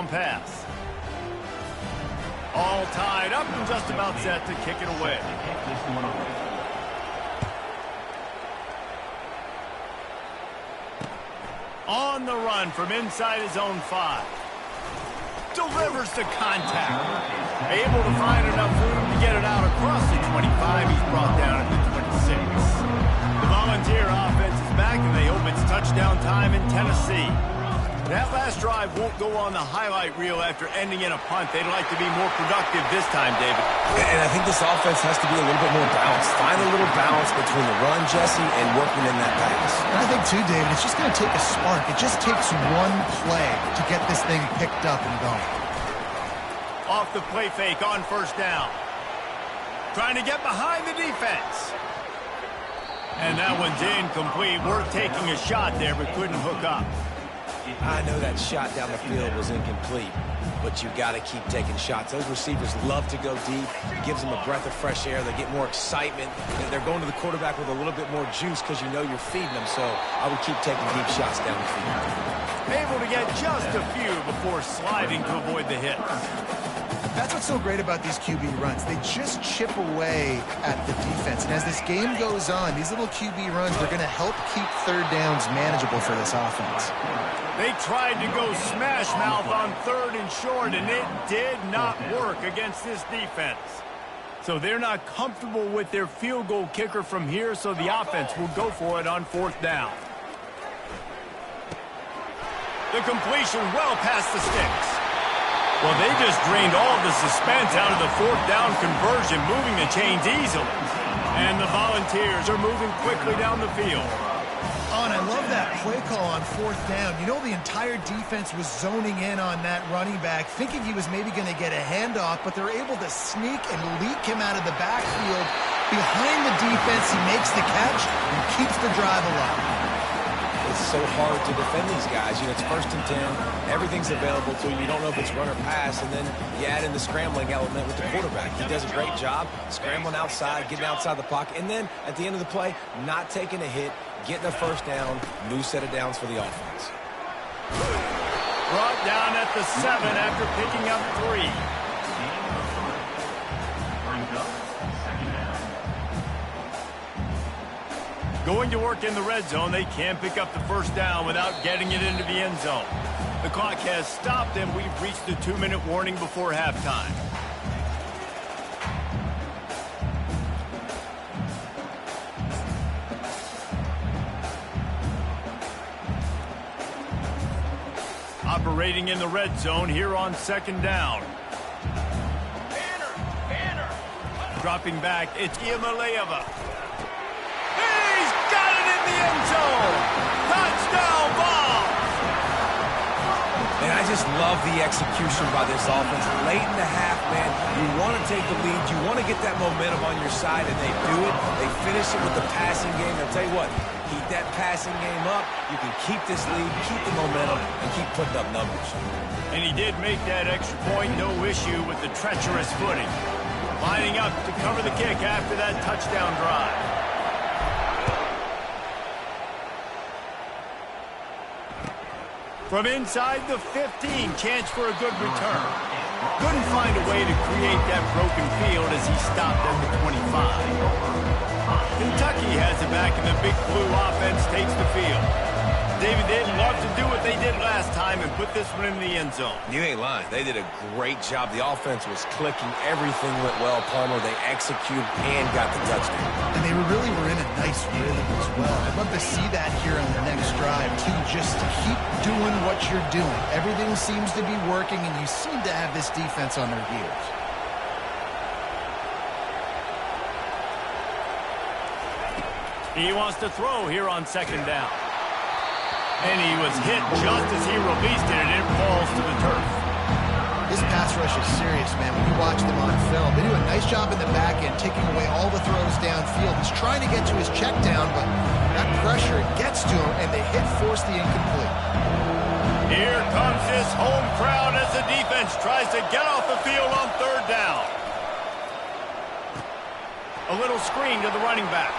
touchdown pass. All tied up and just about set to kick it away. On the run from inside his own 5. Delivers the contact. Able to find enough room to get it out across the 25. He's brought down at the 26. The Volunteer offense is back, and they hope it's touchdown time in Tennessee. That last drive won't go on the highlight reel after ending in a punt. They'd like to be more productive this time, David. And I think this offense has to be a little bit more balanced. Find a little balance between the run, Jesse, and working in that pass. And I think, too, David, it's just going to take a spark. It just takes one play to get this thing picked up and going. Off the play fake on first down. Trying to get behind the defense. And that one's incomplete. Worth taking a shot there, but couldn't hook up. I know that shot down the field was incomplete, but you got to keep taking shots. Those receivers love to go deep. It gives them a breath of fresh air. They get more excitement. They're going to the quarterback with a little bit more juice because you know you're feeding them. So I would keep taking deep shots down the field. Able to get just a few before sliding to avoid the hit. That's what's so great about these QB runs. They just chip away at the defense. And as this game goes on, these little QB runs are going to help keep third downs manageable for this offense. They tried to go smash mouth on 3rd and short, and it did not work against this defense. So they're not comfortable with their field goal kicker from here, so the offense will go for it on 4th down. The completion well past the sticks. Well, they just drained all of the suspense out of the 4th down conversion, moving the chains easily. And the Volunteers are moving quickly down the field. Oh, and I love that play call on 4th down. You know, the entire defense was zoning in on that running back, thinking he was maybe going to get a handoff, but they're able to sneak and leak him out of the backfield. Behind the defense, he makes the catch and keeps the drive alive. It's so hard to defend these guys. You know, it's 1st and 10. Everything's available to you. You don't know if it's run or pass, and then you add in the scrambling element with the quarterback. He does a great job scrambling outside, getting outside the pocket, and then at the end of the play, not taking a hit, getting a 1st down, new set of downs for the offense. Brought down at the 7 after picking up 3. Going to work in the red zone, they can't pick up the 1st down without getting it into the end zone. The clock has stopped, and we've reached the 2-minute warning before halftime. Operating in the red zone here on 2nd down. Banner. Dropping back, it's Iamaleava. He's got it in the end zone. Touchdown ball. And I just love the execution by this offense. Late in the half, man, you want to take the lead. You want to get that momentum on your side, and they do it. They finish it with the passing game. I'll tell you what, keep that passing game up. You can keep this lead, keep the momentum, and keep putting up numbers. And he did make that extra point, no issue with the treacherous footing. Lining up to cover the kick after that touchdown drive. From inside the 15, chance for a good return. Couldn't find a way to create that broken field as he stopped at the 25. Kentucky has it back, and the Big Blue offense takes the field. David, they'd love to do what they did last time and put this one in the end zone. You ain't lying. They did a great job. The offense was clicking. Everything went well, Palmer. They executed and got the touchdown. And they really were in a nice rhythm as well. I'd love to see that here on the next drive, too. Just keep doing what you're doing. Everything seems to be working, and you seem to have this defense on their heels. He wants to throw here on 2nd down. And he was hit just as he released it, and it falls to the turf. This pass rush is serious, man. When you watch them on film, they do a nice job in the back end, taking away all the throws downfield. He's trying to get to his check down, but that pressure gets to him, and the hit forced the incomplete. Here comes this home crowd as the defense tries to get off the field on 3rd down. A little screen to the running back.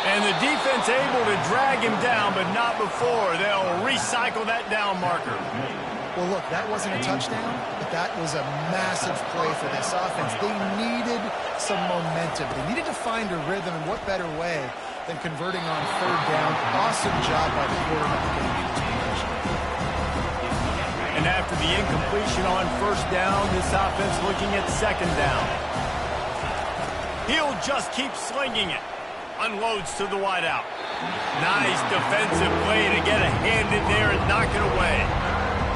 And the defense able to drag him down, but not before. They'll recycle that down marker. Well, look, that wasn't a touchdown, but that was a massive play for this offense. They needed some momentum. They needed to find a rhythm, and what better way than converting on third down. Awesome job by the quarterback getting you this position. And after the incompletion on first down, this offense looking at second down. He'll just keep slinging it. Unloads to the wideout. Nice defensive play to get a hand in there and knock it away.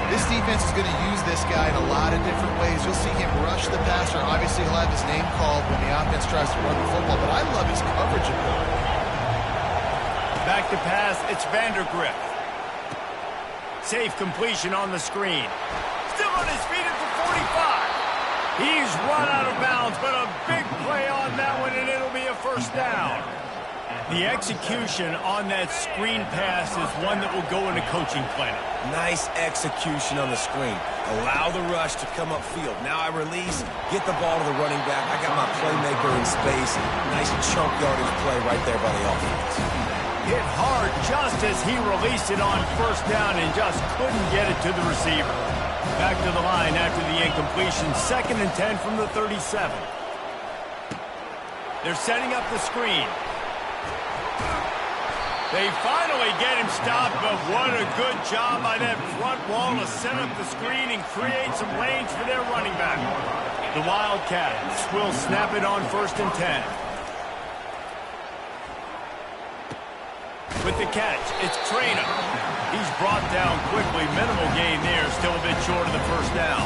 This defense is going to use this guy in a lot of different ways. You'll see him rush the passer. Obviously, he'll have his name called when the offense tries to run the football, but I love his coverage ability. Back to pass, it's Vandergrift. Safe completion on the screen. Still on his feet at the 45. He's run out of bounds, but a big play on that one, and it'll be a first down. The execution on that screen pass is one that will go into coaching plan. Nice execution on the screen. Allow the rush to come upfield. Now I release, get the ball to the running back. I got my playmaker in space. Nice chunk yardage play right there by the offense. Hit hard just as he released it on first down and just couldn't get it to the receiver. Back to the line after the incompletion. 2nd and 10 from the 37. They're setting up the screen. They finally get him stopped, but what a good job by that front wall to set up the screen and create some lanes for their running back. The Wildcats will snap it on 1st and 10. With the catch, it's Traina. He's brought down quickly. Minimal gain there, still a bit short of the first down.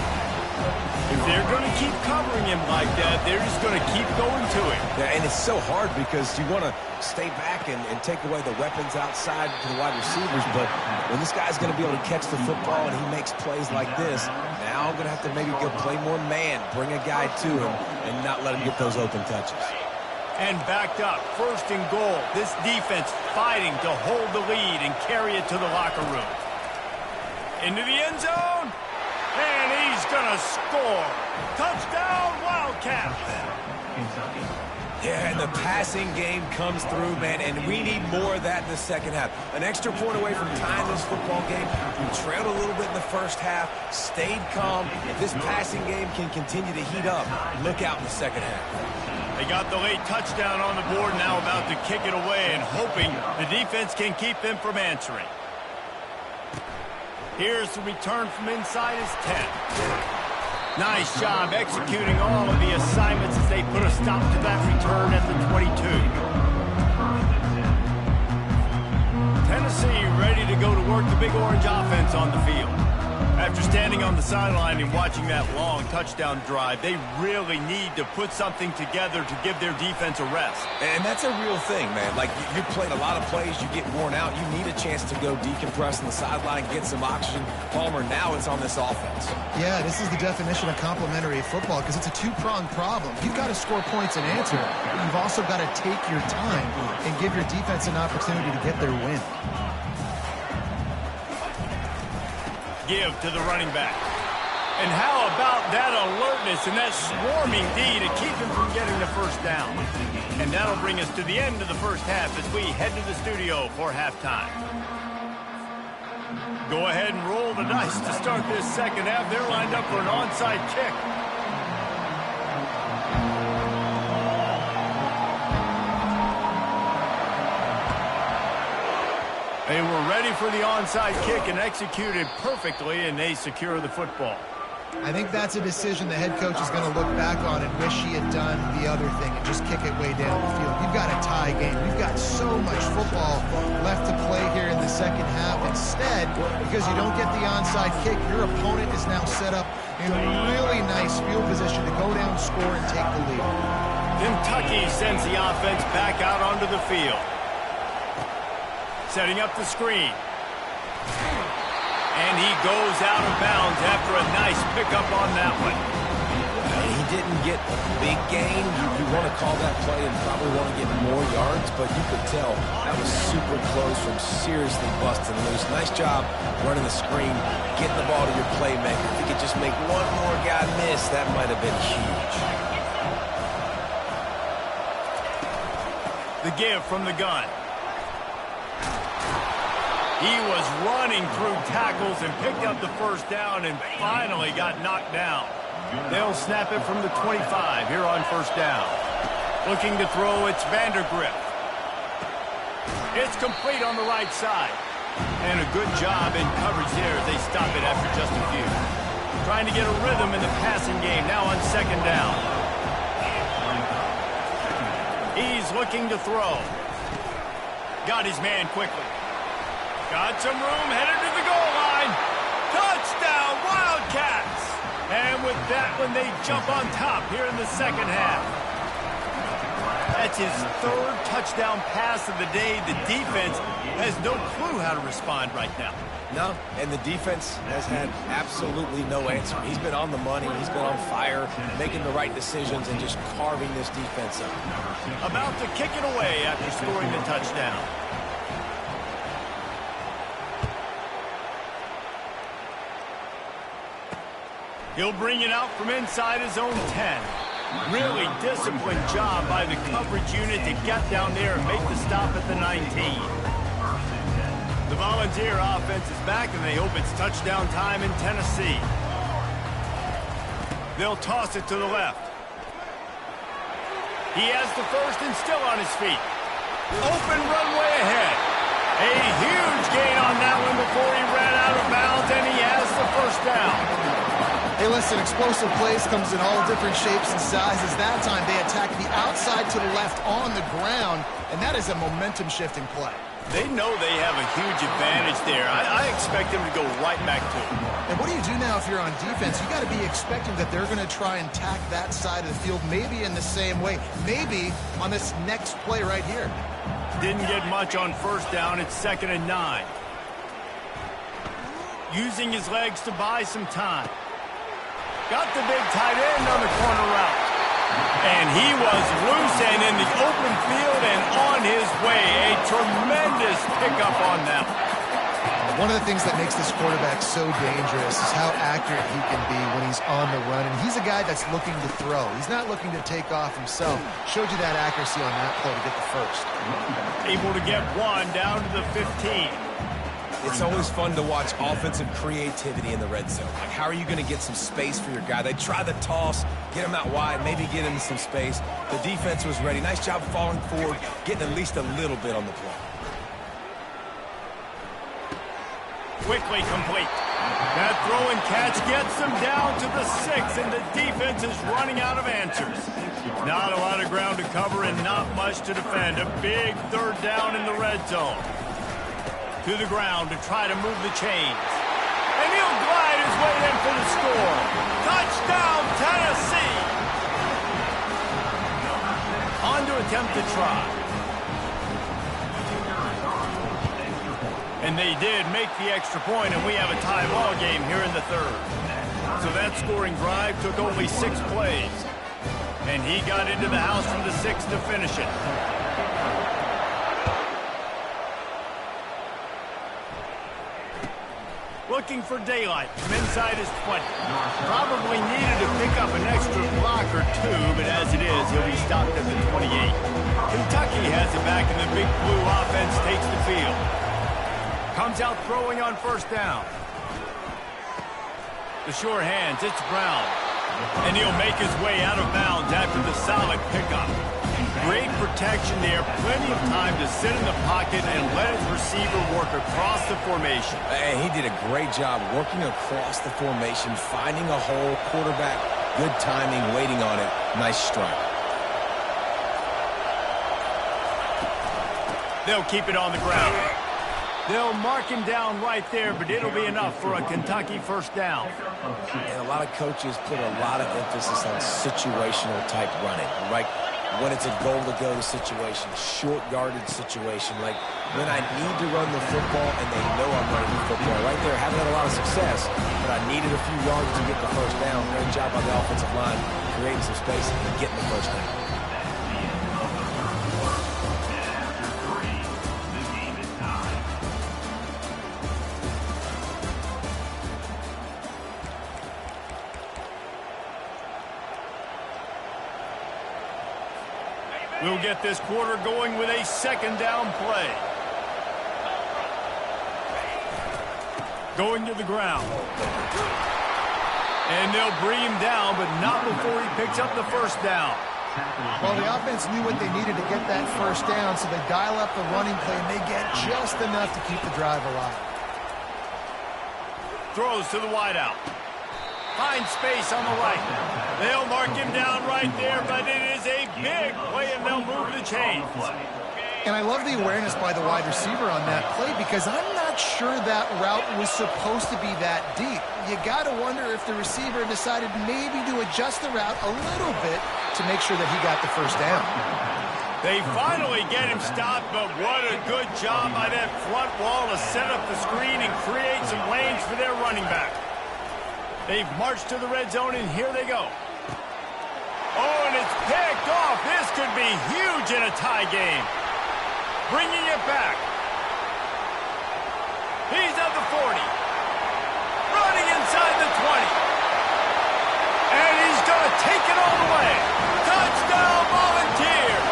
If they're going to keep covering him like that, they're just going to keep going to him. Yeah, and it's so hard because you want to stay back and take away the weapons outside to the wide receivers, but when this guy's going to be able to catch the football and he makes plays like this, now I'm going to have to maybe go play more man, bring a guy to him, and not let him get those open touches. And backed up, 1st and goal. This defense fighting to hold the lead and carry it to the locker room. Into the end zone. And he's going to score. Touchdown, Wildcats. Yeah, and the passing game comes through, man, and we need more of that in the second half. An extra point away from tying this football game. We trailed a little bit in the first half, stayed calm. If this passing game can continue to heat up, look out in the second half. They got the late touchdown on the board, now about to kick it away and hoping the defense can keep them from answering. Here's the return from inside his 10. Nice job executing all of the assignments as they put a stop to that return at the 22. Tennessee ready to go to work the Big Orange offense on the field. After standing on the sideline and watching that long touchdown drive, they really need to put something together to give their defense a rest. And that's a real thing, man. Like, you played a lot of plays, you get worn out, you need a chance to go decompress on the sideline, get some oxygen. Palmer, now it's on this offense. Yeah, this is the definition of complementary football because it's a two-pronged problem. You've got to score points and answer, but you've also got to take your time and give your defense an opportunity to get their win. Give to the running back. And how about that alertness and that swarming D to keep him from getting the first down? And that'll bring us to the end of the first half as we head to the studio for halftime. Go ahead and roll the dice to start this second half. They're lined up for an onside kick. They were ready for the onside kick and executed perfectly, and they secure the football. I think that's a decision the head coach is going to look back on and wish he had done the other thing and just kick it way down the field. You've got a tie game. You've got so much football left to play here in the second half. Instead, because you don't get the onside kick, your opponent is now set up in a really nice field position to go down, score, and take the lead. Kentucky sends the offense back out onto the field. Setting up the screen. And he goes out of bounds after a nice pickup on that one. He didn't get a big gain. You want to call that play and probably want to get more yards, but you could tell that was super close from seriously busting loose. Nice job running the screen, getting the ball to your playmaker. If you could just make one more guy miss, that might have been huge. The give from the gun. He was running through tackles and picked up the first down and finally got knocked down. They'll snap it from the 25 here on first down. Looking to throw, it's Vandergrift. It's complete on the right side. And a good job in coverage there as they stop it after just a few. Trying to get a rhythm in the passing game now on second down. He's looking to throw. Got his man quickly. Got some room, headed to the goal line. Touchdown, Wildcats! And with that one, they jump on top here in the second half. That's his third touchdown pass of the day. The defense has no clue how to respond right now. No, and the defense has had absolutely no answer. He's been on the money. He's been on fire, making the right decisions and just carving this defense up. About to kick it away after scoring the touchdown. He'll bring it out from inside his own 10. Really disciplined job by the coverage unit to get down there and make the stop at the 19. The Volunteer offense is back, and they hope it's touchdown time in Tennessee. They'll toss it to the left. He has the first and still on his feet. Open runway ahead. A huge gain on that one before he ran out of bounds, and he has the first down. Hey, listen, explosive plays comes in all different shapes and sizes. That time they attack the outside to the left on the ground, and that is a momentum-shifting play. They know they have a huge advantage there. I expect them to go right back to it. And what do you do now if you're on defense? You got to be expecting that they're going to try and attack that side of the field, maybe in the same way, maybe on this next play right here. Didn't get much on first down. It's 2nd and 9. Using his legs to buy some time. Got the big tight end on the corner route. And he was loose and in the open field and on his way. A tremendous pickup on that. One of the things that makes this quarterback so dangerous is how accurate he can be when he's on the run. And he's a guy that's looking to throw. He's not looking to take off himself. Showed you that accuracy on that play to get the first. Able to get one down to the 15. It's always fun to watch offensive creativity in the red zone. Like, how are you going to get some space for your guy? They try the toss, get him out wide, maybe get him some space. The defense was ready. Nice job falling forward, getting at least a little bit on the play. Quickly complete. That throw and catch gets them down to the 6, and the defense is running out of answers. Not a lot of ground to cover and not much to defend. A big third down in the red zone. To the ground to try to move the chains. And he'll glide his way in for the score. Touchdown, Tennessee! On to attempt the try. And they did make the extra point, and we have a tie ball game here in the third. So that scoring drive took only 6 plays. And he got into the house from the 6 to finish it. Looking for daylight from inside his 20. Probably needed to pick up an extra block or 2, but as it is, he'll be stopped at the 28. Kentucky has it back, and the Big Blue offense takes the field. Comes out throwing on first down. The sure hands, it's Brown. And he'll make his way out of bounds after the solid pickup. Great protection there, plenty of time to sit in the pocket and let his receiver work across the formation. And he did a great job working across the formation, finding a hole, quarterback, good timing, waiting on it. Nice strike. They'll keep it on the ground. They'll mark him down right there, but it'll be enough for a Kentucky first down. And a lot of coaches put a lot of emphasis on situational type running, right? When it's a goal-to-go situation, short-yarded situation, like when I need to run the football and they know I'm running the football. Right there, haven't had a lot of success, but I needed a few yards to get the first down. Great job by the offensive line, creating some space and getting the first down. We'll get this quarter going with a second down play. Going to the ground. And they'll bring him down, but not before he picks up the first down. Well, the offense knew what they needed to get that first down, so they dial up the running play, and they get just enough to keep the drive alive. Throws to the wideout. Finds space on the right. They'll mark him down right there, but it is a big play, and they'll move the chains. And I love the awareness by the wide receiver on that play because I'm not sure that route was supposed to be that deep. You got to wonder if the receiver decided maybe to adjust the route a little bit to make sure that he got the first down. They finally get him stopped, but what a good job by that front wall to set up the screen and create some lanes for their running back. They've marched to the red zone, and here they go. Oh, and it's picked off. This could be huge in a tie game. Bringing it back. He's at the 40. Running inside the 20. And he's going to take it all the way. Touchdown, Volunteers.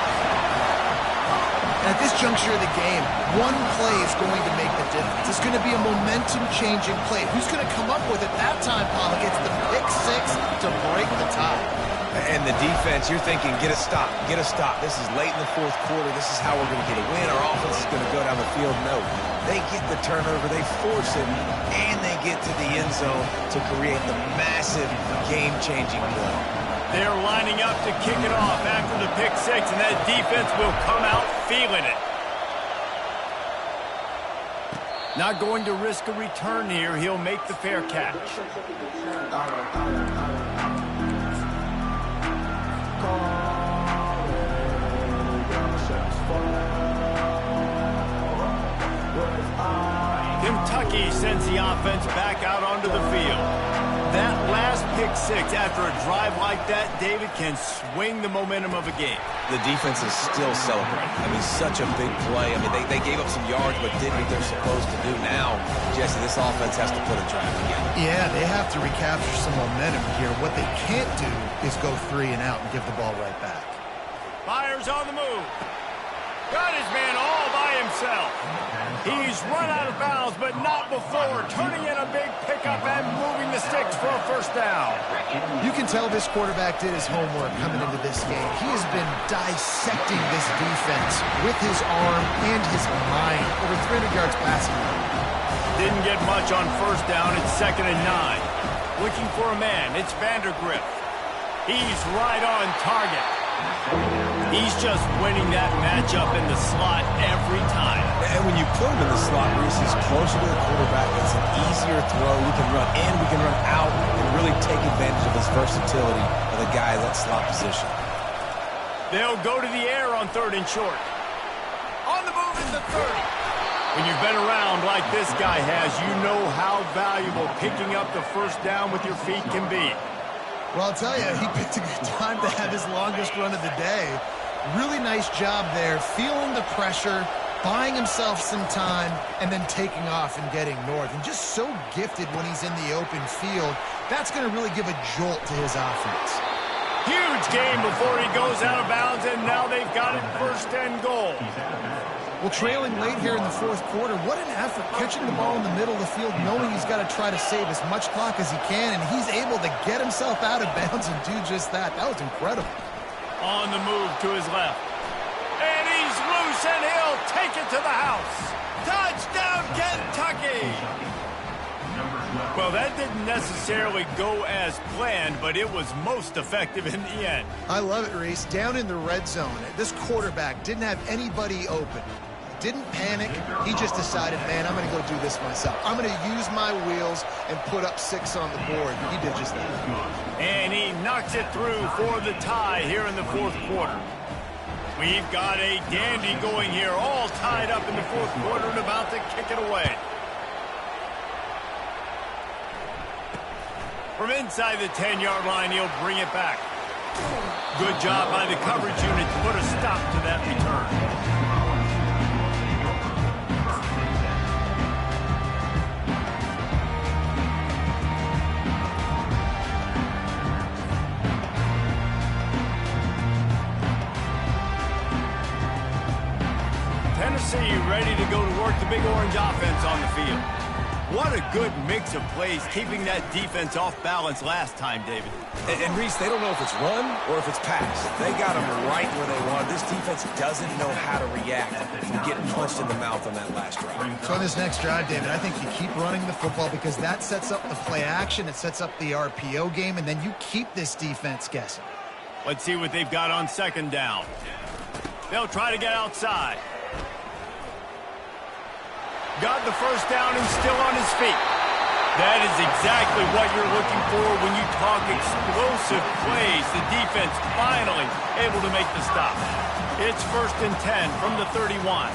And at this juncture of the game, one play is going to make the difference. It's going to be a momentum-changing play. Who's going to come up with it that time, Pollock? It's the pick six to break the tie. And the defense, you're thinking, get a stop, get a stop. This is late in the fourth quarter. This is how we're going to get a win. Our offense is going to go down the field. No, they get the turnover, they force it, and they get to the end zone to create the massive game-changing play. They're lining up to kick it off after the pick six, and that defense will come out feeling it. Not going to risk a return here. He'll make the fair catch. Kentucky sends the offense back out onto the field. That last pick six after a drive like that, David, can swing the momentum of a game. The defense is still celebrating. I mean, such a big play. I mean, they gave up some yards but did what they're supposed to do. Now, Jesse, this offense has to put a drive together. Yeah, they have to recapture some momentum here. What they can't do is go 3 and out and give the ball right back. Fires on the move. Got his man all by himself. He's run out of bounds, but not before turning in a big pickup and moving the sticks for a first down. You can tell this quarterback did his homework coming into this game. He has been dissecting this defense with his arm and his mind. Over 300 yards passing. Didn't get much on first down. It's 2nd and 9. Looking for a man. It's Vandergrift. He's right on target. He's just winning that matchup in the slot every time. And when you put him in the slot, Reese, he's closer to the quarterback. It's an easier throw. We can run in, we can run out, and really take advantage of his versatility of the guy in that slot position. They'll go to the air on 3rd and short. On the move in the 30. When you've been around like this guy has, you know how valuable picking up the first down with your feet can be. Well, I'll tell you, he picked a good time to have his longest run of the day. Really nice job there, feeling the pressure, buying himself some time, and then taking off and getting north. And just so gifted when he's in the open field. That's going to really give a jolt to his offense. Huge game before he goes out of bounds, and now they've got it 1st and goal. Well, trailing late here in the fourth quarter, what an effort catching the ball in the middle of the field, knowing he's got to try to save as much clock as he can, and he's able to get himself out of bounds and do just that. That was incredible. On the move to his left. And he's loose, and he'll take it to the house. Touchdown, Kentucky! Well, that didn't necessarily go as planned, but it was most effective in the end. I love it, Reese. Down in the red zone, this quarterback didn't have anybody open. Didn't panic. He just decided, man, I'm going to go do this myself. I'm going to use my wheels and put up 6 on the board. He did just that. And he knocks it through for the tie here in the fourth quarter. We've got a dandy going here, all tied up in the fourth quarter and about to kick it away. From inside the 10-yard line, he'll bring it back. Good job by the coverage unit to put a stop to that return. ready to go to work the Big Orange offense on the field. What a good mix of plays, keeping that defense off balance last time, David. And Reese, they don't know if it's run or if it's pass. They got them right where they want. This defense doesn't know how to react from getting punched in the mouth on that last drive. So on this next drive, David, I think you keep running the football because that sets up the play action, it sets up the RPO game, and then you keep this defense guessing. Let's see what they've got on second down. They'll try to get outside. Got the first down and still on his feet. That is exactly what you're looking for when you talk explosive plays. The defense finally able to make the stop. It's 1st and 10 from the 31.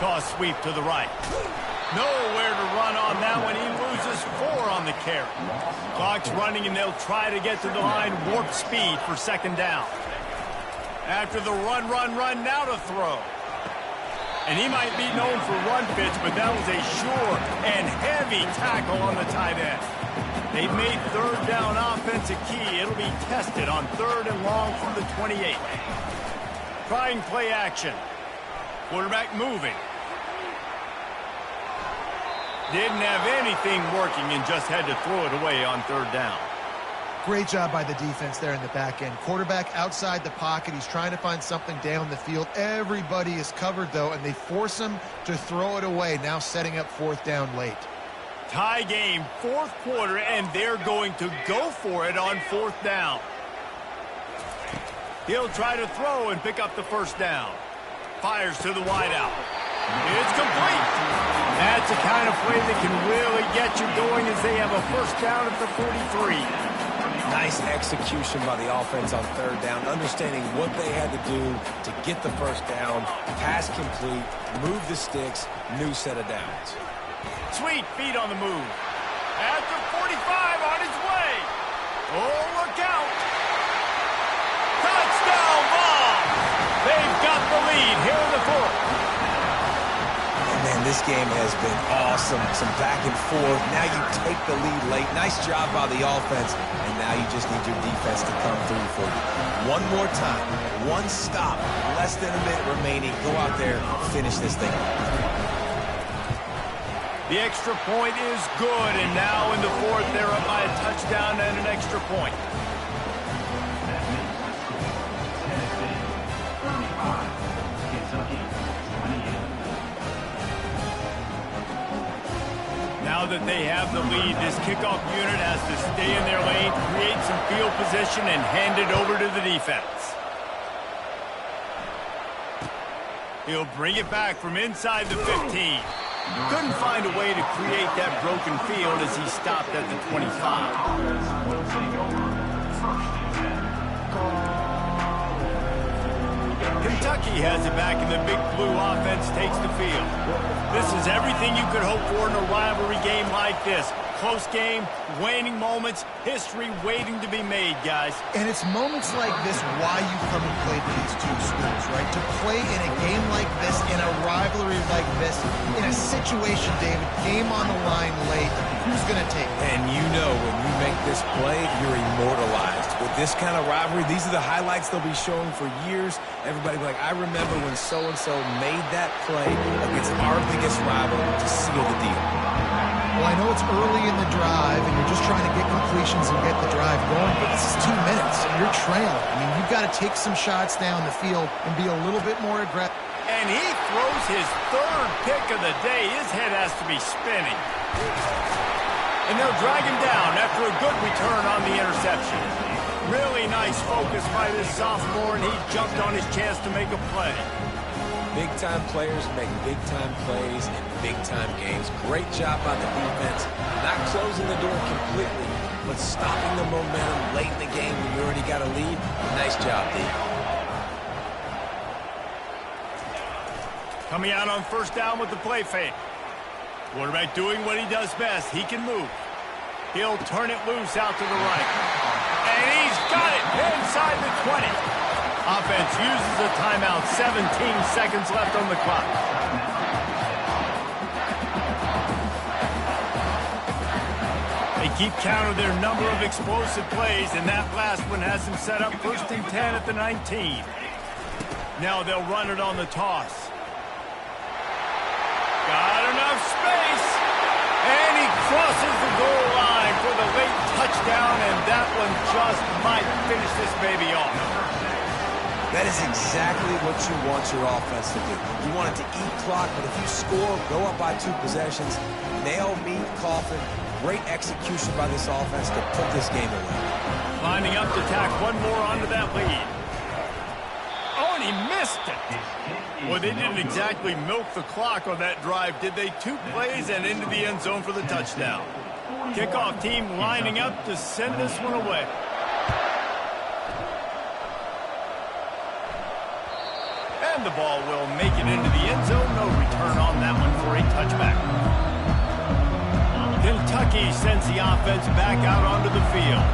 Toss sweep to the right. Nowhere to run on that one. He loses 4 on the carry. Clock's running and they'll try to get to the line. Warp speed for second down. After the run, now to throw. And he might be known for run fits, but that was a sure and heavy tackle on the tight end. They've made third down offense a key. It'll be tested on 3rd and long from the 28. Trying play action. Quarterback moving. Didn't have anything working and just had to throw it away on 3rd down. Great job by the defense there in the back end. Quarterback outside the pocket. He's trying to find something down the field. Everybody is covered, though, and they force him to throw it away, now setting up 4th down late. Tie game, 4th quarter, and they're going to go for it on 4th down. He'll try to throw and pick up the 1st down. Fires to the wideout. It's complete. That's the kind of play that can really get you going as they have a 1st down at the 43. Nice execution by the offense on 3rd down, understanding what they had to do to get the 1st down, pass complete, move the sticks, new set of downs. Sweet feet on the move. After 45 on his way. Oh, look out. Touchdown ball. They've got the lead here in the 4th. Man, this game has been awesome. Some back and forth. Now you take the lead late. Nice job by the offense. And now you just need your defense to come through for you. One more time. One stop. Less than a minute remaining. Go out there, finish this thing. The extra point is good. And now in the 4th, they're up by a touchdown and an extra point. Now that they have the lead, this kickoff unit has to stay in their lane, create some field position, and hand it over to the defense. He'll bring it back from inside the 15. Couldn't find a way to create that broken field as he stopped at the 25. Kentucky has it back, and the Big Blue offense takes the field. This is everything you could hope for in a rivalry game like this. Close game, waning moments, history waiting to be made, guys. And it's moments like this why you come and play these two schools, right? To play in a game like this, in a rivalry like this, in a situation, David, game on the line late, who's going to take it? And you know when you make this play, you're immortalized. With this kind of rivalry, these are the highlights they'll be showing for years. Everybody will be like, I remember when so-and-so made that play against our biggest rival to seal the deal. Well, I know it's early in the drive, and you're just trying to get completions and get the drive going, but this is 2 minutes, and you're trailing. I mean, you've got to take some shots down the field and be a little bit more aggressive. And he throws his 3rd pick of the day. His head has to be spinning. And they'll drag him down after a good return on the interception. Really nice focus by this sophomore, and he jumped on his chance to make a play. Big-time players make big-time plays in big-time games. Great job by the defense. Not closing the door completely, but stopping the momentum late in the game when you already got a lead. Nice job, D. Coming out on 1st down with the play fake. Quarterback doing what he does best. He can move. He'll turn it loose out to the right. And he's got it inside the 20. Offense uses a timeout. 17 seconds left on the clock. They keep count of their number of explosive plays, and that last one has them set up 1st and 10 at the 19. Now they'll run it on the toss. goal line for the late touchdown, and that one just might finish this baby off. That is exactly what you want your offense to do. You want it to eat clock, but if you score, go up by 2 possessions, nail, meet, coffin. Great execution by this offense to put this game away. Lining up to tack one more onto that lead. Oh, and he missed it. Well, they didn't exactly milk the clock on that drive, did they? 2 plays and into the end zone for the touchdown. Kickoff team lining up to send this one away. And the ball will make it into the end zone. No return on that one for a touchback. Kentucky sends the offense back out onto the field.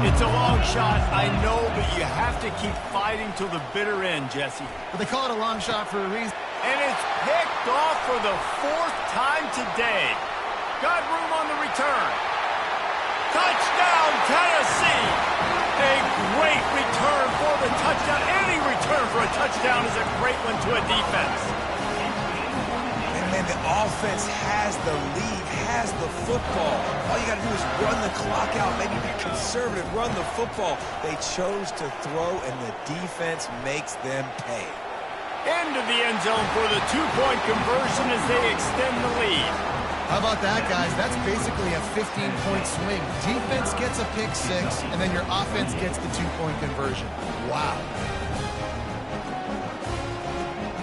It's a long shot, I know, but you have to keep fighting till the bitter end, Jesse. But they call it a long shot for a reason. And it's picked off for the 4th time today. Got room on the return. Touchdown, Tennessee! A great return for the touchdown. Any return for a touchdown is a great one to a defense. And man, the offense has the lead, has the football. All you got to do is run the clock out, maybe be conservative, run the football. They chose to throw, and the defense makes them pay. Into the end zone for the 2-point conversion as they extend the lead. How about that, guys? That's basically a 15-point swing. Defense gets a pick 6, and then your offense gets the 2-point conversion. Wow.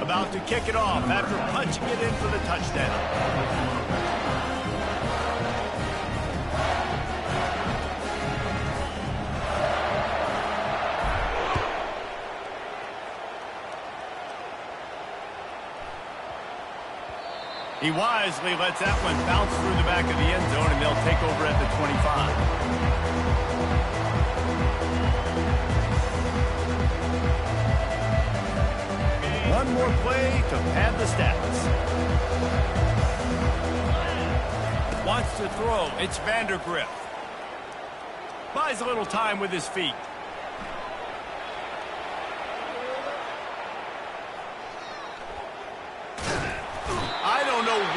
About to kick it off after punching it in for the touchdown. He wisely lets that one bounce through the back of the end zone, and they'll take over at the 25. One more play to pad the stats. Wants to throw. It's Vandergrift. Buys a little time with his feet.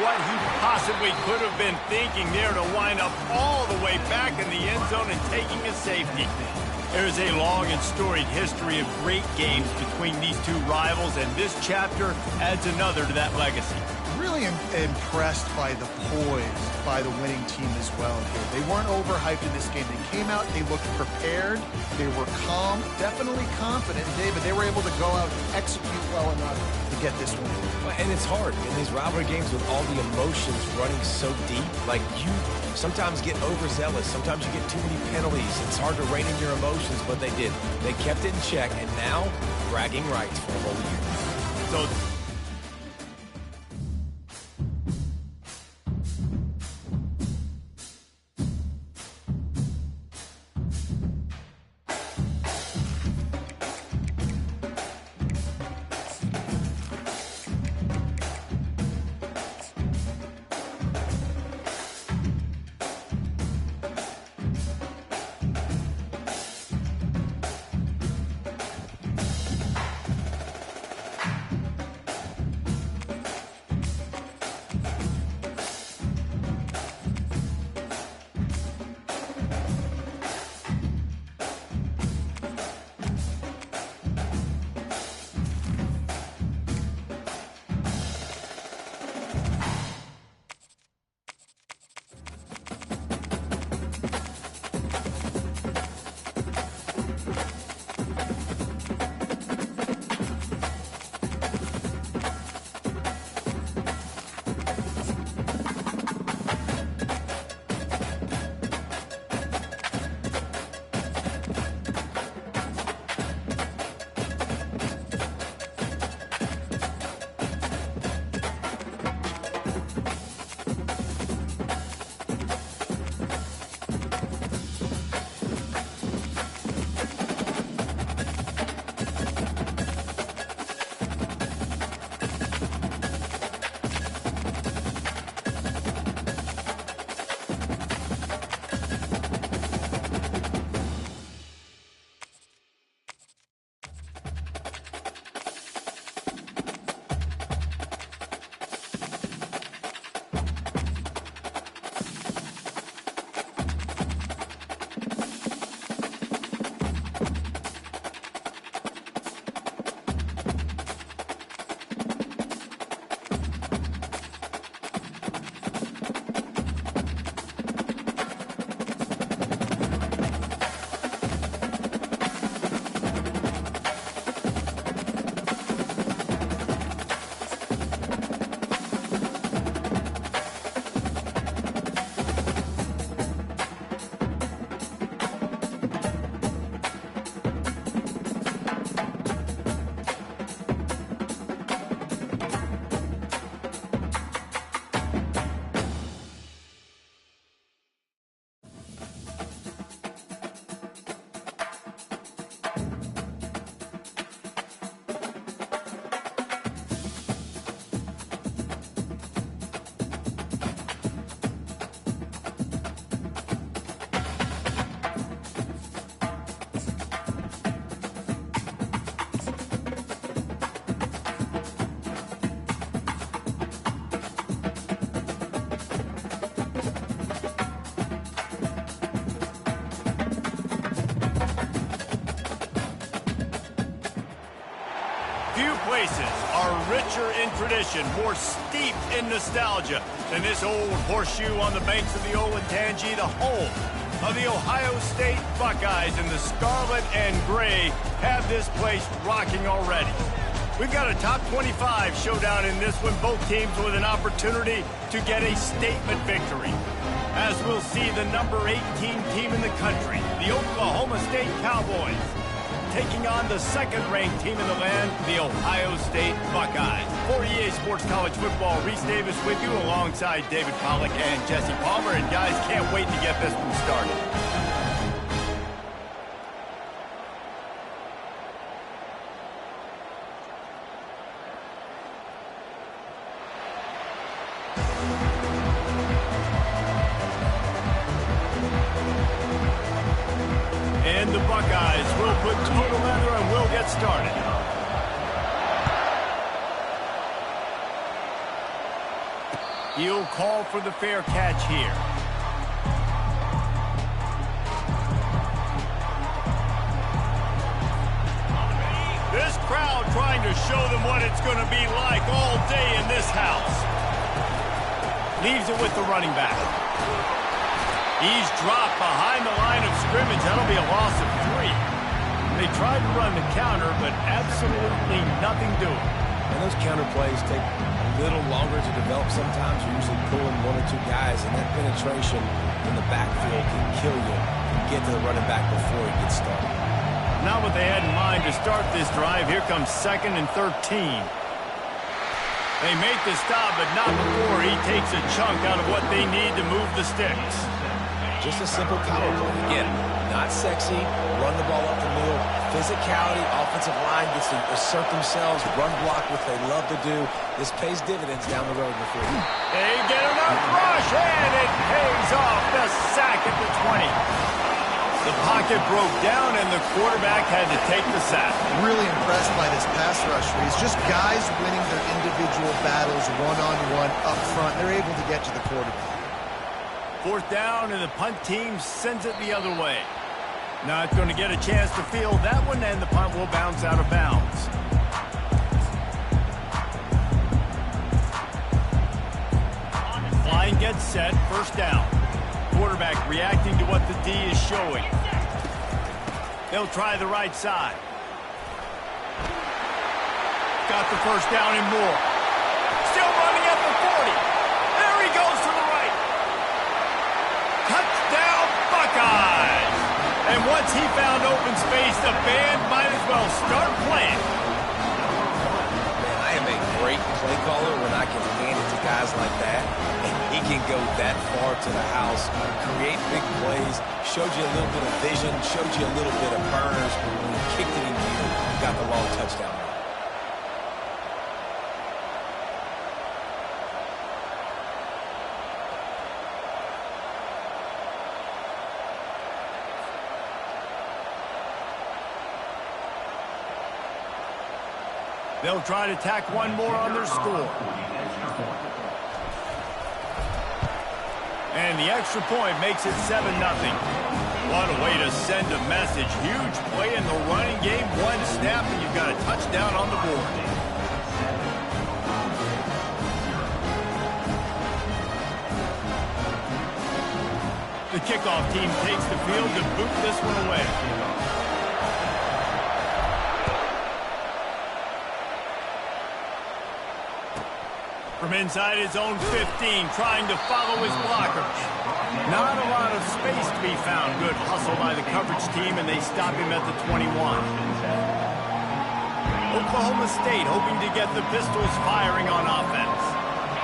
What he possibly could have been thinking there to wind up all the way back in the end zone and taking a safety. There's a long and storied history of great games between these two rivals, and this chapter adds another to that legacy. Really impressed by the poise by the winning team as well here. They weren't overhyped in this game. They came out, they looked prepared, they were calm, definitely confident, David. They were able to go out and execute well enough to get this one. And it's hard in these rivalry games with all the emotions running so deep. Like, you sometimes get overzealous. Sometimes you get too many penalties. It's hard to rein in your emotions, but they did. They kept it in check, and now bragging rights for the whole year. So places are richer in tradition, more steep in nostalgia than this old horseshoe on the banks of the Olentangy, the home of the Ohio State Buckeyes. And the scarlet and gray have this place rocking already. We've got a top 25 showdown in this one, both teams with an opportunity to get a statement victory. As we'll see the number 18 team in the country, the Oklahoma State Cowboys, taking on the second-ranked team in the land, the Ohio State Buckeyes. For EA Sports College Football, Reese Davis with you alongside David Pollack and Jesse Palmer. And guys, can't wait to get this one started. And the Buckeyes will put total leather and will get started. He'll call for the fair catch here. This crowd trying to show them what it's going to be like all day in this house. Leaves it with the running back. He's dropped behind the line of scrimmage. That'll be a loss of 3. They tried to run the counter, but absolutely nothing doing. And those counter plays take a little longer to develop sometimes. You're usually pulling 1 or 2 guys, and that penetration in the backfield can kill you. You get to the running back before he gets started. Not what they had in mind to start this drive. Here comes 2nd and 13. They make the stop, but not before he takes a chunk out of what they need to move the sticks. Just a simple power play. Again, not sexy, run the ball up the middle, physicality, offensive line gets to assert themselves, run block, what they love to do. This pays dividends down the road in the field. They get enough rush, and it pays off. The sack at the 20. The pocket broke down, and the quarterback had to take the sack. Really impressed by this pass rush, Reese. Just guys winning their individual battles one-on-one up front. They're able to get to the quarterback. 4th down, and the punt team sends it the other way. Not going to get a chance to field that one, and the punt will bounce out of bounds. Line gets set, 1st down. Quarterback reacting to what the D is showing. They'll try the right side. Got the 1st down and more. Still running at the 40. There he goes to the right. Touchdown, Buckeyes! And once he found open space, the band might as well start playing. Man, I am a great play caller when I can hand it to guys like that. And he can go that far to the house, create big plays, showed you a little bit of vision, showed you a little bit of burners. When he kicked it in gear, got the long touchdown. They'll try to tack one more on their score. And the extra point makes it 7-0. What a way to send a message. Huge play in the running game. 1 snap, and you've got a touchdown on the board. The kickoff team takes the field to boot this one away. From inside his own 15, trying to follow his blockers. Not a lot of space to be found. Good hustle by the coverage team, and they stop him at the 21. Oklahoma State hoping to get the Pistols firing on offense.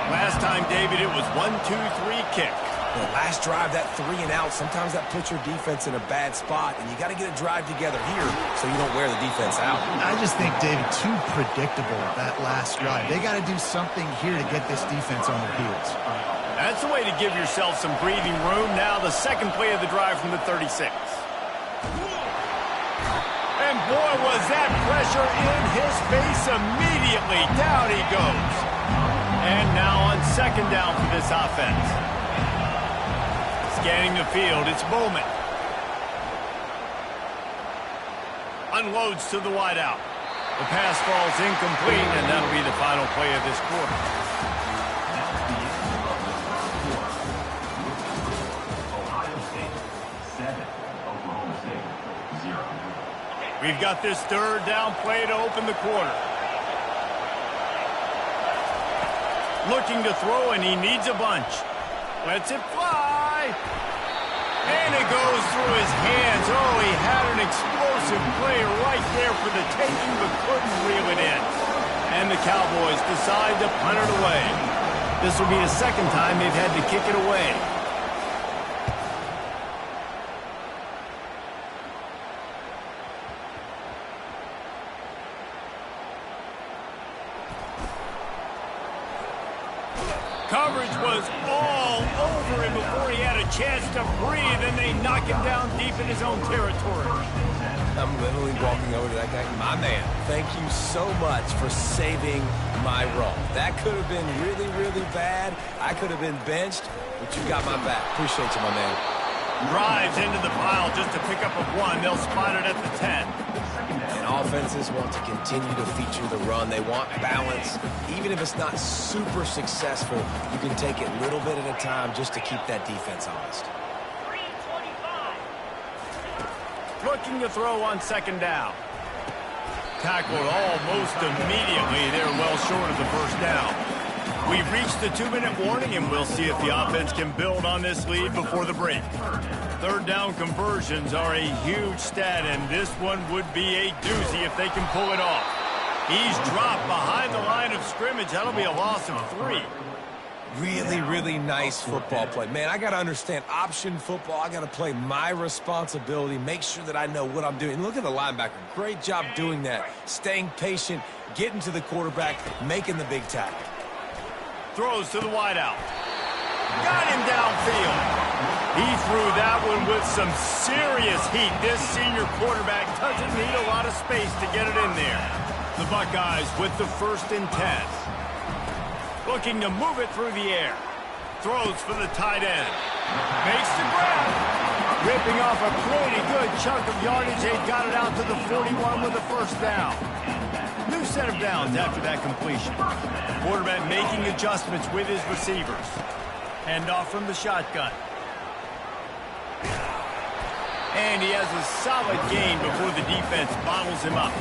Last time, David, it was 1-2-3 kick. The last drive, that 3 and out, sometimes that puts your defense in a bad spot, and you got to get a drive together here so you don't wear the defense out. I just think, David, too predictable that last drive. They got to do something here to get this defense on their heels. That's a way to give yourself some breathing room. Now the second play of the drive from the 36. And boy, was that pressure in his face immediately. Down he goes. And now on 2nd down for this offense. Scanning the field, it's Bowman. Unloads to the wideout. The pass falls incomplete, and that'll be the final play of this quarter. Ohio State 7, Oklahoma State 0. We've got this third down play to open the quarter. Looking to throw, and he needs a bunch. Lets it fly. And it goes through his hands. Oh, he had an explosive play right there for the taking, but couldn't reel it in. And the Cowboys decide to punt it away. This will be the second time they've had to kick it away. Coverage was all over him before he had a chance to breathe, and they knock him down deep in his own territory. I'm literally walking over to that guy. My man, thank you so much for saving my run. That could have been really, really bad. I could have been benched, but you got my back. Appreciate you, my man. Drives into the pile just to pick up a 1. They'll spot it at the 10. And offenses want to continue to feature the run. They want balance. Even if it's not super successful, you can take it little bit at a time just to keep that defense honest. Looking to throw on second down. Tackled almost immediately. They're well short of the first down. We've reached the 2-minute warning, and we'll see if the offense can build on this lead before the break. Third down conversions are a huge stat, and this one would be a doozy if they can pull it off. He's dropped behind the line of scrimmage. That'll be a loss of 3. Really, really nice football play. Man, I got to understand option football. I got to play my responsibility, make sure that I know what I'm doing. And look at the linebacker. Great job doing that. Staying patient, getting to the quarterback, making the big tackle. Throws to the wideout. Got him downfield. He threw that one with some serious heat. This senior quarterback doesn't need a lot of space to get it in there. The Buckeyes with the 1st and 10. Looking to move it through the air. Throws for the tight end. Makes the grab. Ripping off a pretty good chunk of yardage. They got it out to the 41 with the first down. New set of downs after that completion. Quarterback making adjustments with his receivers. Hand off from the shotgun. And he has a solid gain before the defense bottles him up.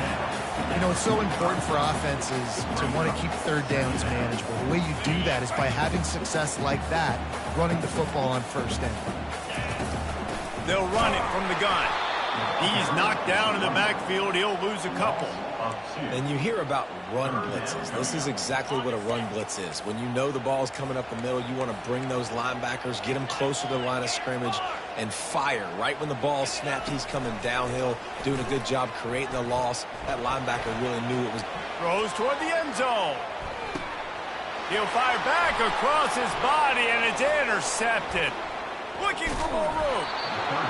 You know, it's so important for offenses to want to keep third downs manageable. The way you do that is by having success like that, running the football on first down. They'll run it from the gun. He's knocked down in the backfield. He'll lose a couple. And you hear about run blitzes. This is exactly what a run blitz is. When you know the ball's coming up the middle, you want to bring those linebackers, get them closer to the line of scrimmage, and fire. Right when the ball snapped, he's coming downhill, doing a good job creating the loss. That linebacker really knew it was. Throws toward the end zone. He'll fire back across his body, and it's intercepted. Looking for more room.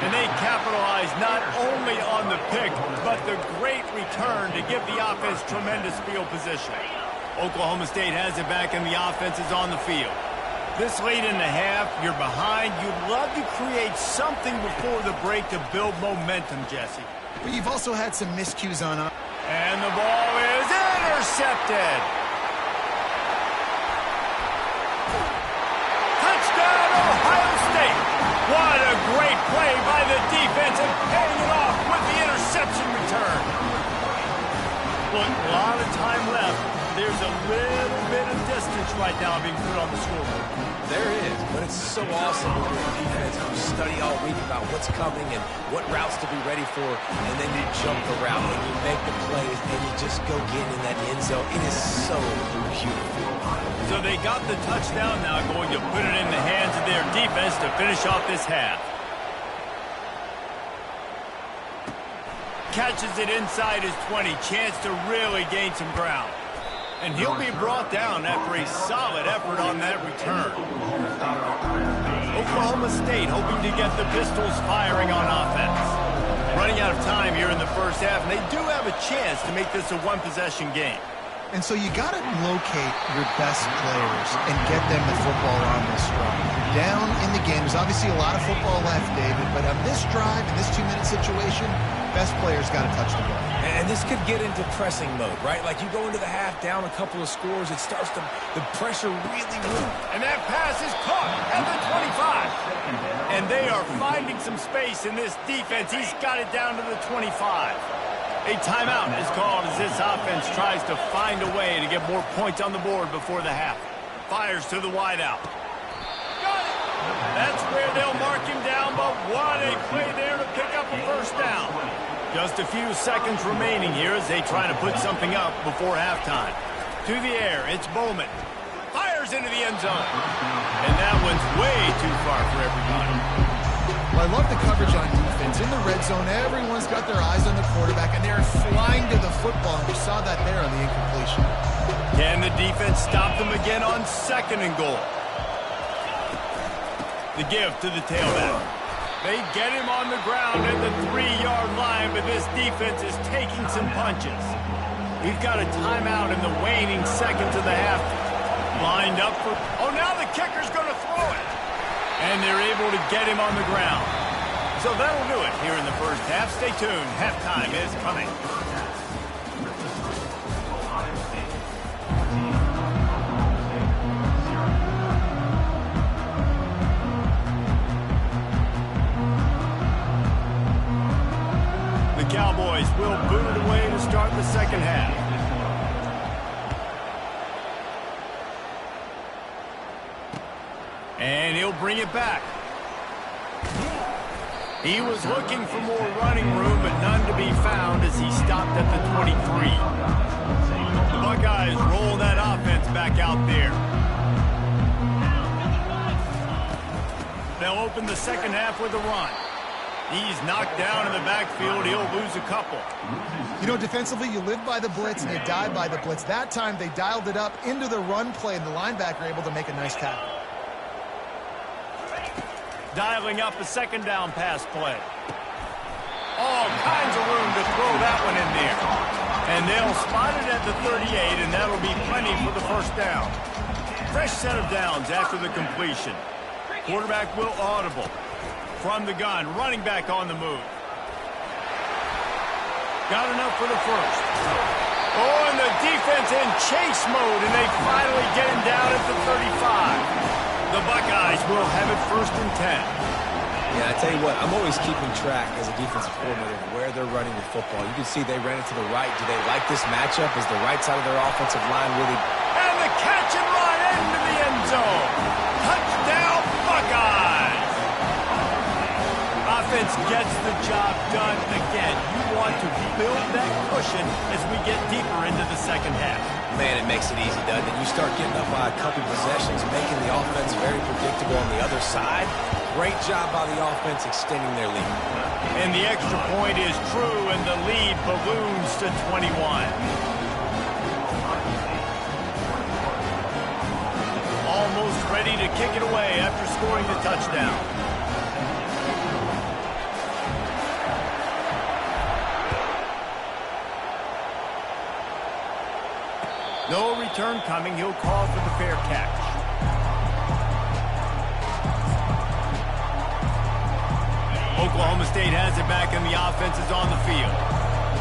And they capitalize not only on the pick, but the great return to give the offense tremendous field position. Oklahoma State has it back, and the offense is on the field. This late in the half, you're behind. You'd love to create something before the break to build momentum, Jesse. But you've also had some miscues on. And the ball is intercepted. Touchdown, Ohio State. What a great play by the defense and paying it off with the interception return. Look, a lot of time left. There's a little bit of distance right now being put on the scoreboard. There is, but it's so awesome when you're in defense. You study all week about what's coming and what routes to be ready for, and then you jump the route and you make the plays and you just go get in that end zone. It is so beautiful. So they got the touchdown, now going to put it in the hands of their defense to finish off this half. Catches it inside his 20, chance to really gain some ground. And he'll be brought down after a solid effort on that return. Oklahoma State hoping to get the Pistols firing on offense. Running out of time here in the first half, and they do have a chance to make this a one-possession game. And so you got to locate your best players and get them the football on this drive. You're down in the game. There's obviously a lot of football left, David, but on this drive, in this 2-minute situation, best players got to touch the ball. And this could get into pressing mode, right? Like you go into the half down a couple of scores, it starts to, the pressure really moves. And that pass is caught at the 25. And they are finding some space in this defense. He's got it down to the 25. A timeout is called as this offense tries to find a way to get more points on the board before the half. Fires to the wideout. Got it! That's where they'll mark him down, but what a play there to pick up a first down. Just a few seconds remaining here as they try to put something up before halftime. To the air, it's Bowman. Fires into the end zone. And that one's way too far for everybody. Well, I love the coverage on defense. In the red zone, everyone's got their eyes on the quarterback, and they're flying to the football, and you saw that there on the incompletion. Can the defense stop them again on 2nd and goal? The give to the tailback. They get him on the ground at the 3-yard line, but this defense is taking some punches. We've got a timeout in the waning seconds of the half. Lined up for... Oh, now the kicker's going to throw it. And they're able to get him on the ground. So that'll do it here in the first half. Stay tuned. Halftime is coming. The Cowboys will boot it away to start the second half. And he'll bring it back. He was looking for more running room, but none to be found as he stopped at the 23. The Buckeyes roll that offense back out there. They'll open the second half with a run. He's knocked down in the backfield. He'll lose a couple. You know, defensively, you live by the blitz and you die by the blitz. That time, they dialed it up into the run play, and the linebacker able to make a nice tackle. Dialing up a second down pass play. All kinds of room to throw that one in there. And they'll spot it at the 38, and that'll be plenty for the first down. Fresh set of downs after the completion. Quarterback will audible. From the gun, running back on the move. Got enough for the first. Oh, and the defense in chase mode, and they finally get him down at the 35. The Buckeyes will have it 1st and 10. Yeah, I tell you what, I'm always keeping track as a defensive coordinator of where they're running the football. You can see they ran it to the right. Do they like this matchup? Is the right side of their offensive line really... And the catch and run into the end zone. Touchdown, Buckeyes! Offense gets the job done again. You want to build that cushion as we get deeper into the second half. Man, it makes it easy, doesn't it? You start getting up by a couple possessions, making the offense very predictable on the other side. Great job by the offense extending their lead. And the extra point is true, and the lead balloons to 21. Almost ready to kick it away after scoring the touchdown. No return coming. He'll call for the fair catch. Oklahoma State has it back, and the offense is on the field.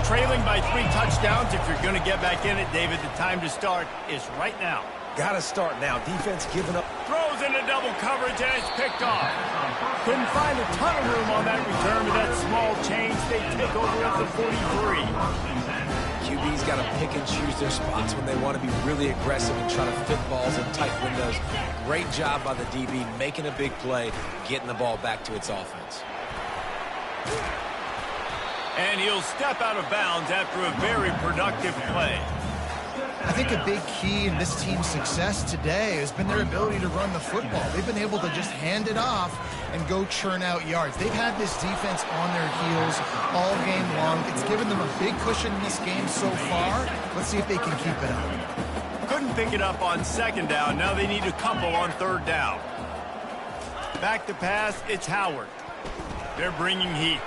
Trailing by 3 touchdowns. If you're going to get back in it, David, the time to start is right now. Got to start now. Defense giving up. Throws into double coverage, and it's picked off. Couldn't find a ton of room on that return, but that small change, they take over at the 43. QB's got to pick and choose their spots when they want to be really aggressive and try to fit balls in tight windows. Great job by the DB making a big play, getting the ball back to its offense. And he'll step out of bounds after a very productive play. I think a big key in this team's success today has been their ability to run the football. They've been able to just hand it off and go churn out yards. They've had this defense on their heels all game long. It's given them a big cushion in this game so far. Let's see if they can keep it up. Couldn't pick it up on second down. Now they need a couple on third down. Back to pass, it's Howard. They're bringing heat.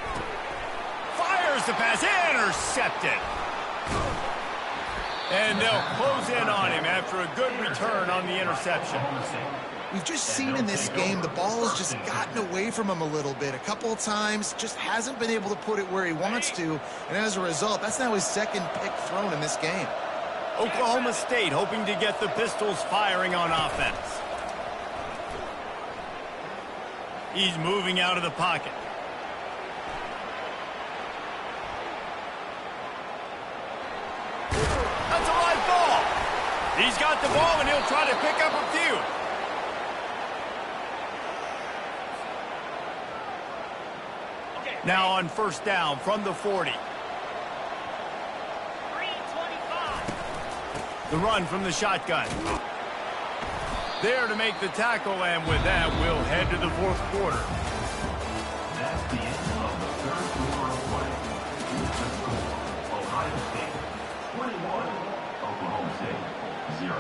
Fires the pass, intercepted. And they'll close in on him after a good return on the interception. We've just seen in this game the ball has just gotten away from him a little bit. A couple of times, just hasn't been able to put it where he wants to. And as a result, that's now his second pick thrown in this game. Oklahoma State hoping to get the Pistols firing on offense. He's moving out of the pocket. That's a live ball. He's got the ball, and he'll try to pick up a few. Now on first down from the 40. The run from the shotgun. There to make the tackle, and with that, we'll head to the fourth quarter. That's the end of the third quarter of play. Ohio State 21, Oklahoma State 0.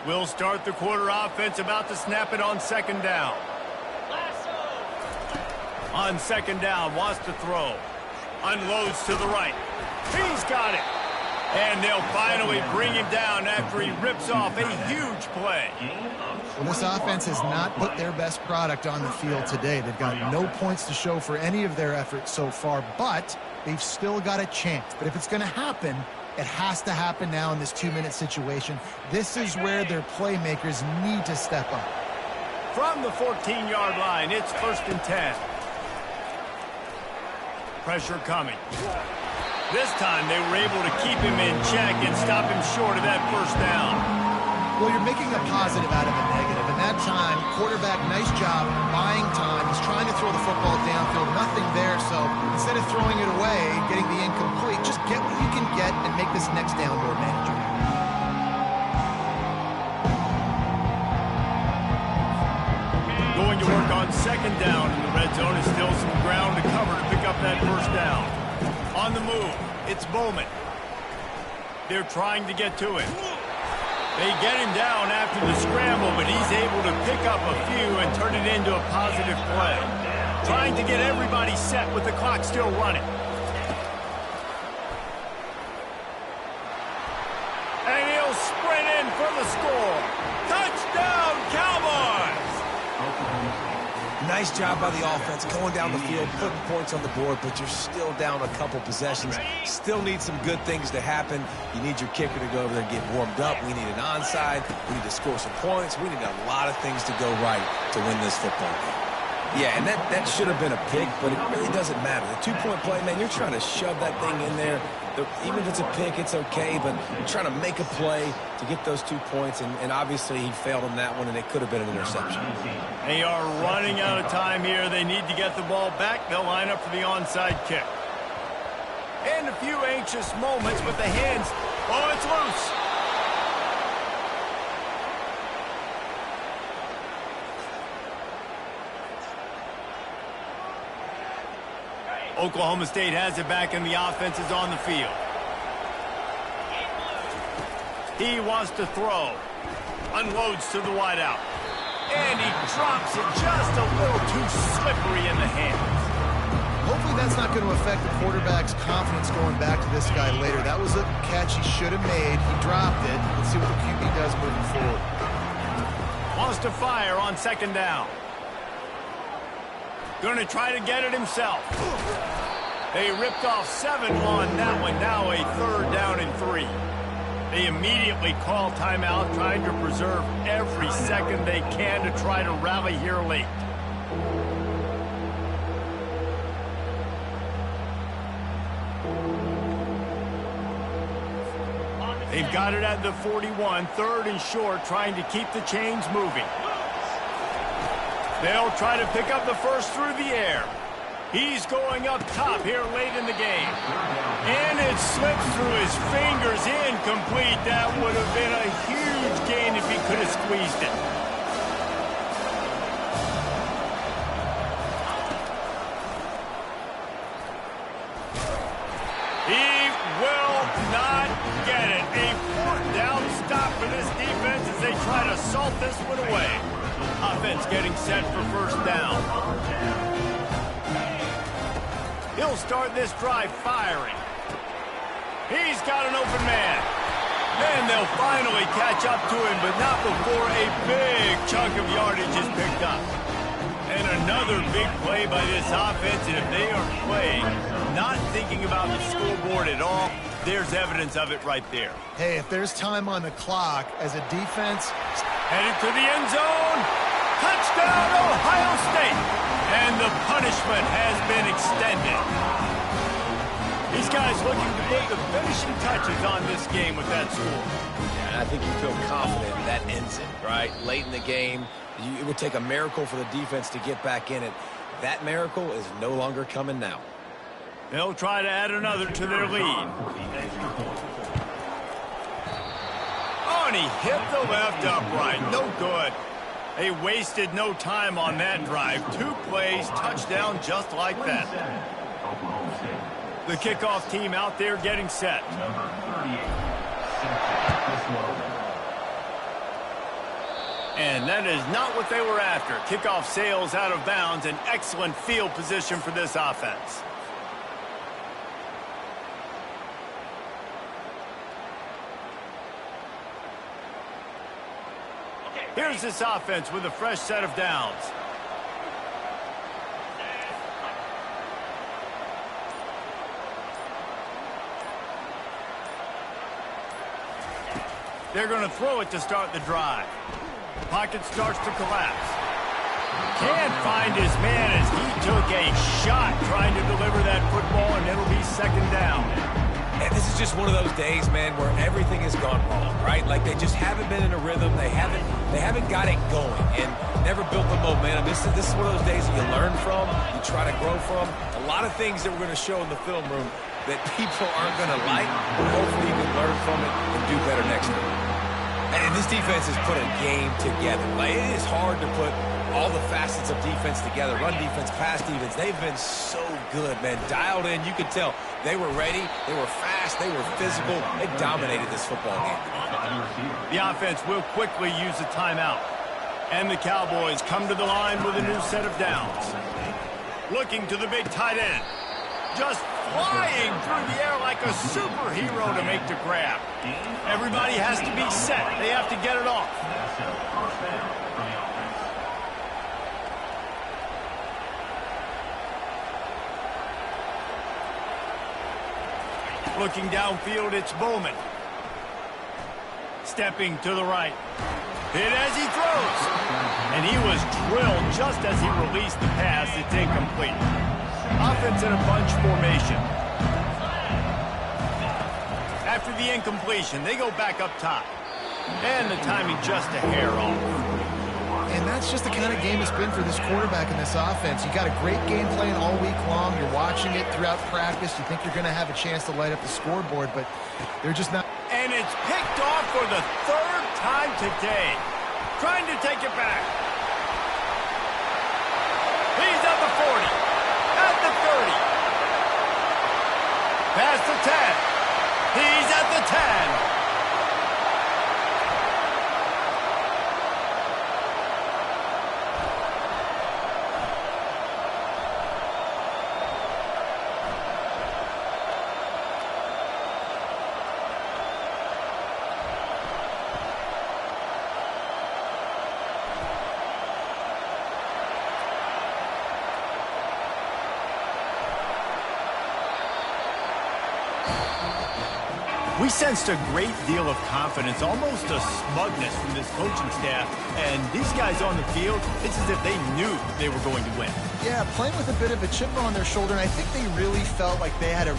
We'll start the quarter offense, about to snap it on second down. On second down, wants to throw. Unloads to the right. He's got it. And they'll finally bring him down after he rips off a huge play. Well, this offense has not put their best product on the field today. They've got no points to show for any of their efforts so far, but they've still got a chance. But if it's going to happen, it has to happen now in this 2-minute situation. This is where their playmakers need to step up. From the 14-yard line, it's 1st and 10. Pressure coming. This time they were able to keep him in check and stop him short of that first down. Well, you're making a positive out of a negative. And that time, quarterback, nice job buying time. He's trying to throw the football downfield, nothing there. So instead of throwing it away, getting the incomplete, just get what you can get and make this next down more manageable. Going to work on second down in the red zone. Is still some ground to cover to pick up that first down. On the move, it's Bowman. They're trying to get to him. They get him down after the scramble, but he's able to pick up a few and turn it into a positive play. Trying to get everybody set with the clock still running. And he'll sprint in for the score. Touchdown, Cowboys! Nice job by the offense going down the field, putting points on the board, but you're still down a couple possessions. Still need some good things to happen. You need your kicker to go over there and get warmed up. We need an onside. We need to score some points. We need a lot of things to go right to win this football game. Yeah, and that should have been a pick, but it really doesn't matter. The two-point play, man, you're trying to shove that thing in there. Even if it's a pick, it's okay, but you're trying to make a play to get those 2 points, and obviously he failed on that one, and it could have been an interception. They are running out of time here. They need to get the ball back. They'll line up for the onside kick. And a few anxious moments with the hands. Oh, it's loose. Oklahoma State has it back, and the offense is on the field. He wants to throw. Unloads to the wideout. And he drops it just a little too slippery in the hands. Hopefully that's not going to affect the quarterback's confidence going back to this guy later. That was a catch he should have made. He dropped it. Let's see what the QB does moving forward. Wants to fire on second down. Going to try to get it himself. They ripped off 7 on that one. Now a 3rd down and 3. They immediately call timeout, trying to preserve every second they can to try to rally here late. They've got it at the 41, 3rd and short, trying to keep the chains moving. They'll try to pick up the first through the air. He's going up top here late in the game. And it slips through his fingers, incomplete. That would have been a huge gain if he could have squeezed it. He will not get it. A 4th down stop for this defense as they try to salt this one away. Offense getting set for first down. He'll start this drive firing. He's got an open man. And they'll finally catch up to him, but not before a big chunk of yardage is picked up. And another big play by this offense, and if they are playing, not thinking about the scoreboard at all, there's evidence of it right there. Hey, if there's time on the clock as a defense. Headed to the end zone. Touchdown, Ohio State. And the punishment has been extended. These guys looking to put the finishing touches on this game with that score. And I think you feel confident that ends it, right? Late in the game, it would take a miracle for the defense to get back in it. That miracle is no longer coming now. They'll try to add another to their lead. Oh, and he hit the left upright. No good. They wasted no time on that drive. 2 plays, touchdown just like that. The kickoff team out there getting set. And that is not what they were after. Kickoff sails out of bounds. An excellent field position for this offense. Here's this offense with a fresh set of downs. They're going to throw it to start the drive. Pocket starts to collapse. Can't find his man as he took a shot trying to deliver that football, and it'll be second down. And this is just one of those days, man, where everything has gone wrong, right? Like they just haven't been in a rhythm. They haven't got it going and never built the momentum. This is one of those days that you learn from, you try to grow from. A lot of things that we're going to show in the film room that people aren't going to like, but hopefully you can learn from it and do better next time. And this defense has put a game together. Like, it is hard to put all the facets of defense together. Run defense, pass defense. They've been so good, man. Dialed in. You could tell they were ready. They were fast. They were physical. They dominated this football game. The offense will quickly use a timeout. And the Cowboys come to the line with a new set of downs. Looking to the big tight end. Just flying through the air like a superhero to make the grab. Everybody has to be set. They have to get it off. Looking downfield, it's Bowman. Stepping to the right. Hit as he throws. And he was drilled just as he released the pass. It's incomplete. Offense in a bunch formation. After the incompletion, they go back up top. And the timing just a hair off. And that's just the kind of game it's been for this quarterback in this offense. You got a great game plan all week long. You're watching it throughout practice. You think you're going to have a chance to light up the scoreboard, but they're just not. And it's picked off for the 3rd time today. Trying to take it back. He's at the 40. At the 30. Past the 10. He's at the 10. We sensed a great deal of confidence, almost a smugness from this coaching staff. And these guys on the field, it's as if they knew they were going to win. Yeah, playing with a bit of a chip on their shoulder, and I think they really felt like they had a